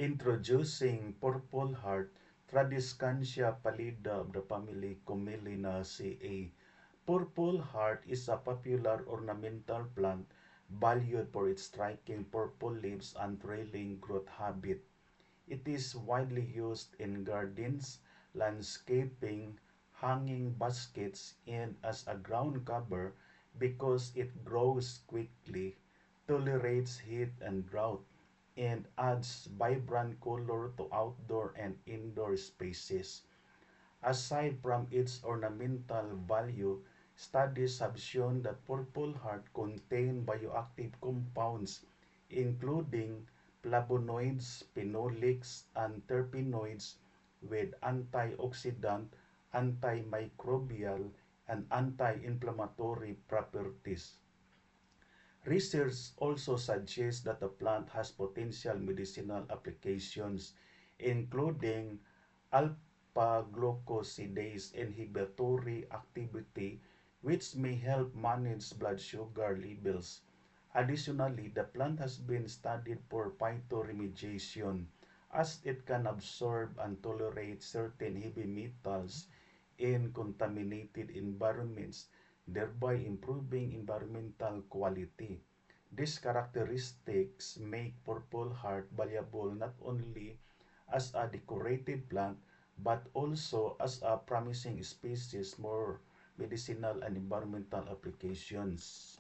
Introducing Purple Heart, Tradescantia pallida of the family Commelinaceae. Purple Heart is a popular ornamental plant valued for its striking purple leaves and trailing growth habit. It is widely used in gardens, landscaping, hanging baskets, and as a ground cover because it grows quickly, tolerates heat and drought, and adds vibrant color to outdoor and indoor spaces. Aside from its ornamental value, studies have shown that Purple Heart contain bioactive compounds including flavonoids, phenolics, and terpenoids with antioxidant, antimicrobial, and anti-inflammatory properties. Research also suggests that the plant has potential medicinal applications, including alpha-glucosidase inhibitory activity, which may help manage blood sugar levels. Additionally, the plant has been studied for phytoremediation, as it can absorb and tolerate certain heavy metals in contaminated environments, thereby improving environmental quality. These characteristics make Purple Heart valuable not only as a decorative plant but also as a promising species for medicinal and environmental applications.